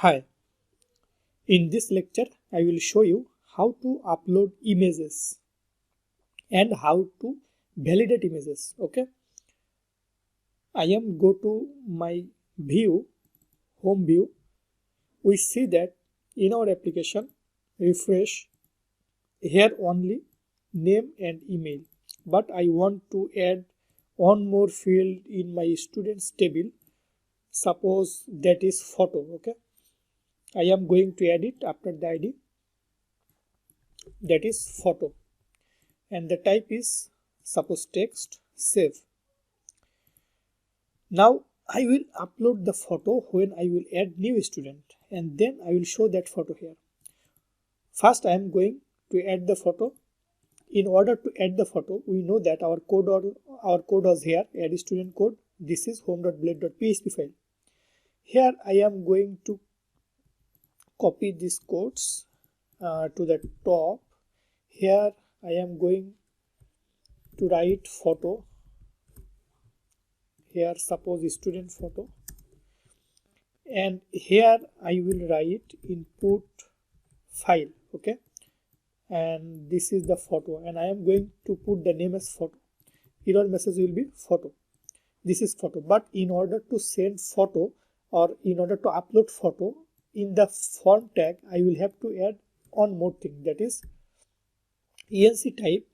Hi, in this lecture I will show you how to upload images and how to validate images. Okay, I am go to my view, home view. We see that in our application, refresh, here only name and email, but I want to add one more field in my students table. Suppose that is photo. Okay, I am going to add it after the ID, that is photo, and the type is suppose text. Save. Now I will upload the photo when I will add new student, and then I will show that photo here. First I am going to add the photo. In order to add the photo, we know that our code was here, add student code. This is home.blade.php file. Here I am going to copy these codes to the top. Here I am going to write photo. Here suppose student photo, and here I will write input file. Okay, and this is the photo, and I am going to put the name as photo. Error message will be photo. This is photo, but in order to send photo or in order to upload photo, in the form tag I will have to add one more thing, that is enc type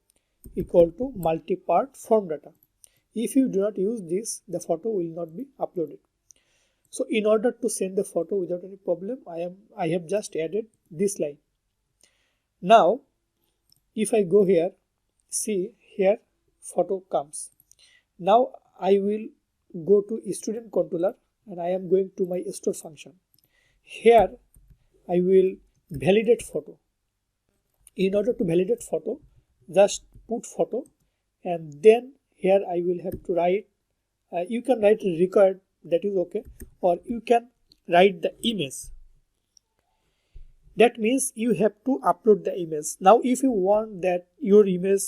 equal to multi-part form data. If you do not use this, the photo will not be uploaded. So in order to send the photo without any problem, I have just added this line. Now if I go here, see here photo comes. Now I will go to student controller and I am going to my store function. Here I will validate photo. In order to validate photo, just put photo, and then here I will have to write, you can write required, that is okay, or you can write the image. That means you have to upload the image. Now if you want that your image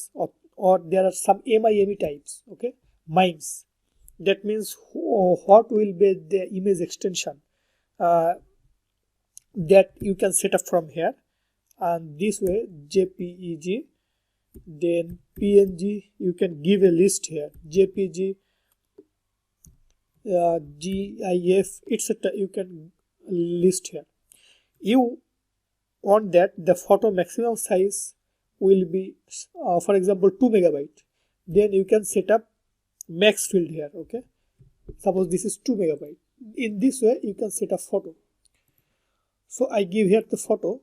or there are some MIME types, okay, MIMEs, that means what will be the image extension that you can set up from here, and this way JPEG, then PNG, you can give a list here, JPG, GIF, etc. You can list here. You want that the photo maximum size will be for example 2 megabyte, then you can set up max field here. Okay, suppose this is 2 megabyte. In this way you can set up photo. So I give here the photo,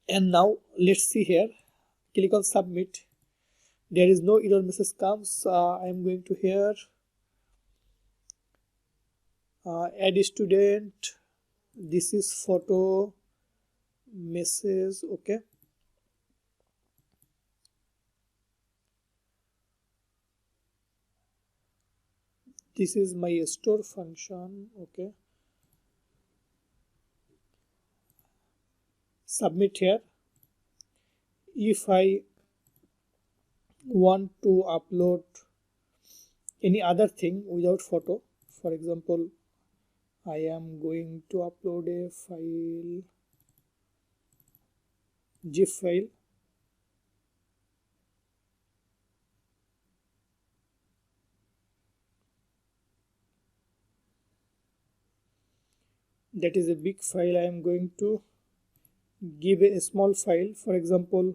and now let's see here, click on submit. There is no error message comes. I am going to here add student. This is photo message. Okay, this is my store function. Okay, submit here. If I want to upload any other thing without photo, for example I am going to upload a file, GIF file. That is a big file. I am going to give a small file, for example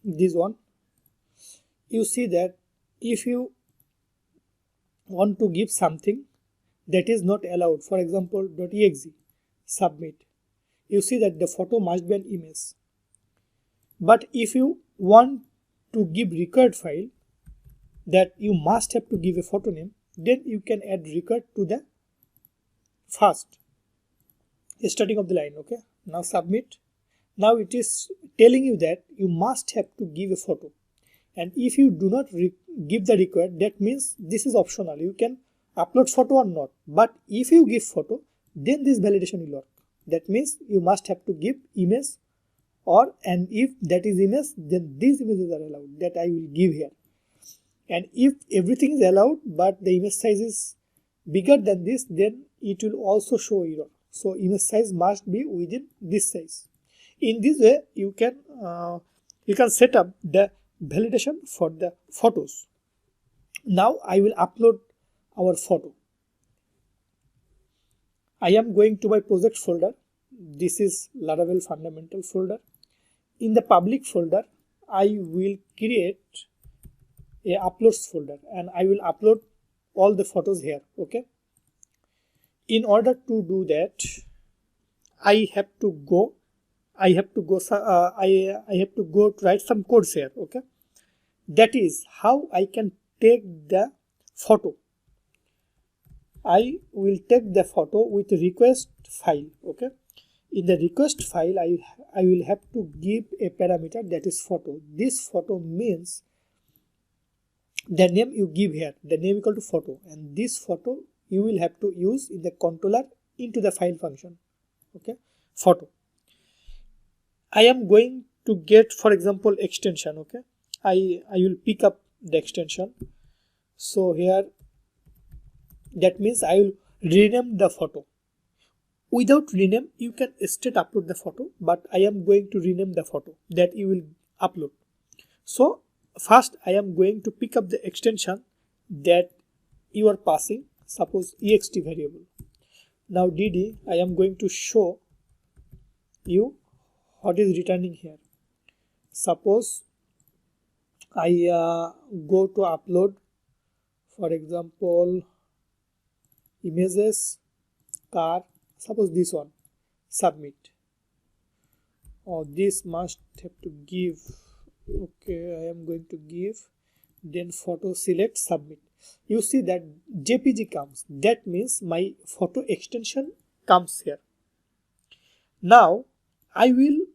this one. You see that if you want to give something that is not allowed, for example .exe, submit, you see that the photo must be an image. But if you want to give required file that you must have to give a photo name, then you can add required to the first starting of the line. Okay, now submit. Now it is telling you that you must have to give a photo, and if you do not give the required, that means this is optional, you can upload photo or not. But if you give photo, then this validation will work. That means you must have to give image, and if that is image, then these images are allowed, that I will give here. And if everything is allowed but the image size is bigger than this, then it will also show error. So image size must be within this size. In this way, you can set up the validation for the photos. Now I will upload our photo. I am going to my project folder. This is Laravel fundamental folder. In the public folder, I will create a uploads folder and I will upload all the photos here. Okay. In order to do that, I have to go to write some codes here. Okay. That is how I can take the photo. I will take the photo with request file. Okay. In the request file, I will have to give a parameter that is photo. This photo means the name you give here, the name equal to photo, and this photo you will have to use in the controller into the file function. Okay, photo. I am going to get, for example, extension. Okay, I will pick up the extension. So here, that means I will rename the photo. Without rename, you can straight upload the photo, but I am going to rename the photo that you will upload. So first I am going to pick up the extension that you are passing, suppose ext variable. Now dd, I am going to show you what is returning here. Suppose I go to upload, for example, images, car, suppose this one, submit. This must have to give. Okay, I am going to give, then photo, select, submit. You see that JPG comes. That means my photo extension comes here. Now I will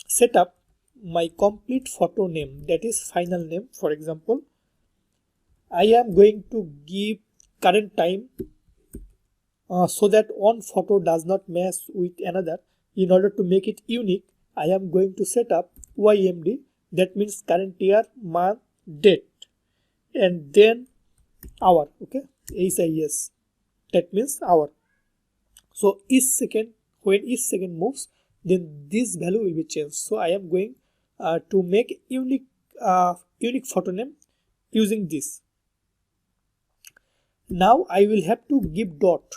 set up my complete photo name, that is final name. For example, I am going to give current time so that one photo does not match with another. In order to make it unique, I am going to set up YMD, that means current year, month, date, and then hour. Okay, SIS, that means hour. So each second, when each second moves, then this value will be changed. So I am going to make unique photo name using this. Now I will have to give dot,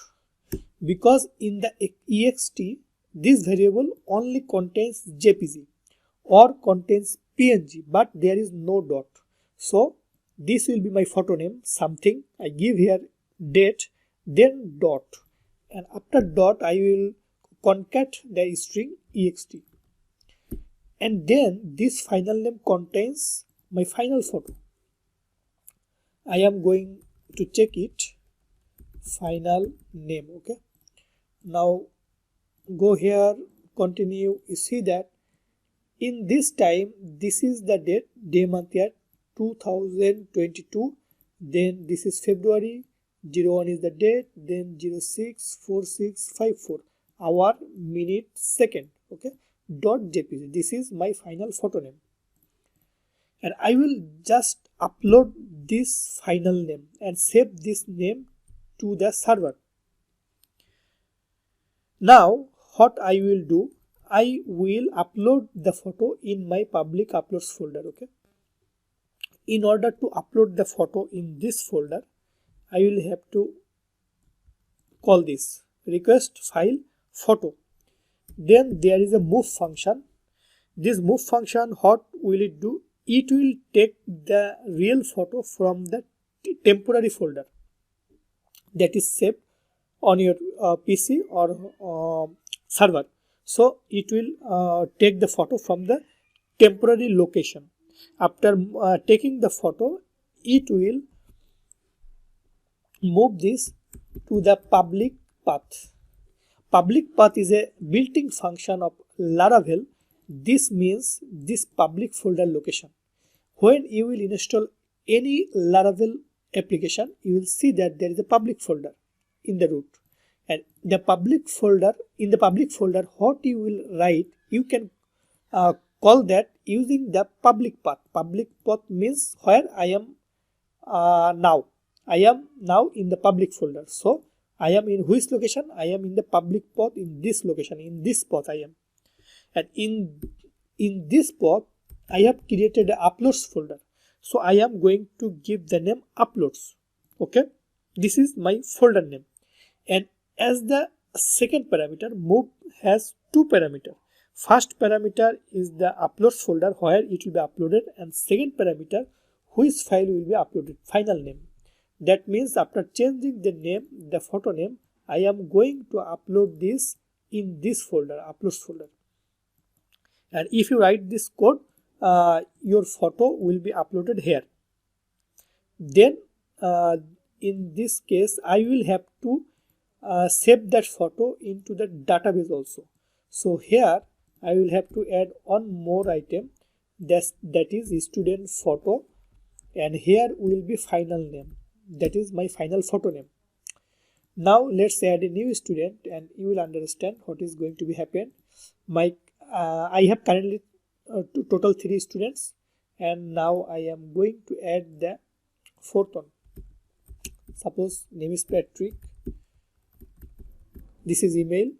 because in the ext this variable only contains JPG or contains PNG, but there is no dot. So this will be my photo name, something. I give here date, then dot, and after dot I will concat the string ext, and then this final name contains my final photo. I am going to check it, final name. Okay, now go here, continue. You see that in this time, this is the date, day, month, year 2022, then this is February, 01 is the date, then 064654, hour, minute, second. Okay, dot JPG, this is my final photo name, and I will just upload this final name and save this name to the server. Now what I will do, I will upload the photo in my public uploads folder. Okay, in order to upload the photo in this folder, I will have to call this request file photo. Then there is a move function. This move function, what will it do? It will take the real photo from the temporary folder that is saved on your PC or server. So it will take the photo from the temporary location. After taking the photo, it will move this to the public path. Public path is a built-in function of Laravel. This means this public folder location. When you will install any Laravel application, you will see that there is a public folder in the root, and the public folder, in the public folder, what you will write, you can call that using the public path. Public path means where I am now. I am now in the public folder. So I am in which location? I am in the public path in this location. In this path I am. And in this path I have created an uploads folder. So I am going to give the name uploads. Okay. This is my folder name. And as the second parameter, move has two parameters. First parameter is the uploads folder where it will be uploaded, and second parameter which file will be uploaded, final name. That means after changing the name, the photo name, I am going to upload this in this folder, uploads folder. And if you write this code, your photo will be uploaded here. Then in this case, I will have to save that photo into the database also. So here I will have to add one more item, that is student photo, and here will be final name, that is my final photo name. Now let's add a new student and you will understand what is going to be happen. I have currently total 3 students, and now I am going to add the fourth one. Suppose name is Patrick, this is email,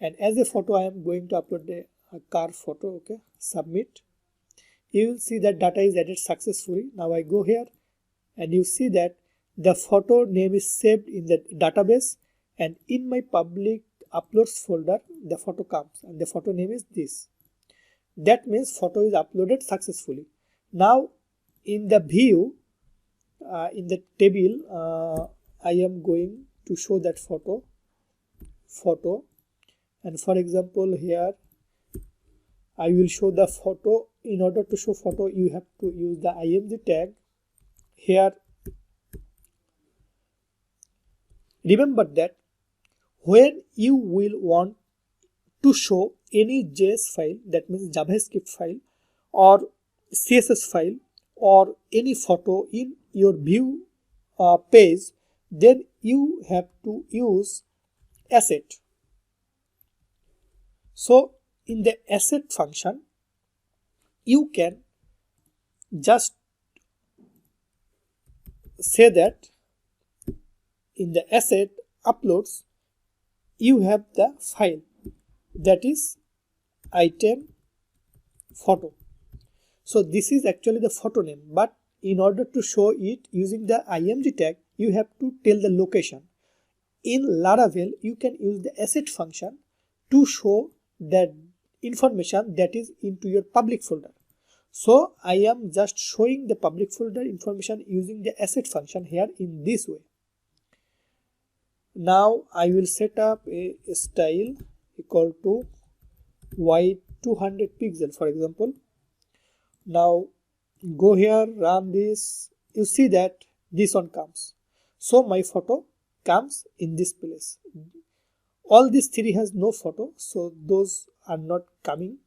and as a photo I am going to upload a car photo. Okay, submit. You will see that data is added successfully. Now I go here and you see that the photo name is saved in the database, and in my public uploads folder the photo comes and the photo name is this. That means photo is uploaded successfully. Now in the view, in the table, I am going to show that photo, and for example here I will show the photo. In order to show photo, you have to use the img tag. Here remember that when you will want to show any JS file, that means JavaScript file or CSS file or any photo in your view page, then you have to use asset. So in the asset function, you can just say that in the asset uploads you have the file, that is item photo. So this is actually the photo name, but in order to show it using the img tag, you have to tell the location. In Laravel, you can use the asset function to show that information that is into your public folder. So I am just showing the public folder information using the asset function here in this way. Now I will set up a style equal to wide 200 pixel, for example. Now go here, run this. You see that this one comes. So my photo comes in this place. All these 3 has no photo, so those are not coming.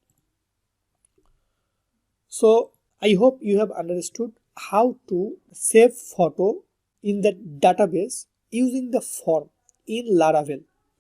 So I hope you have understood how to save photo in the database using the form in Laravel.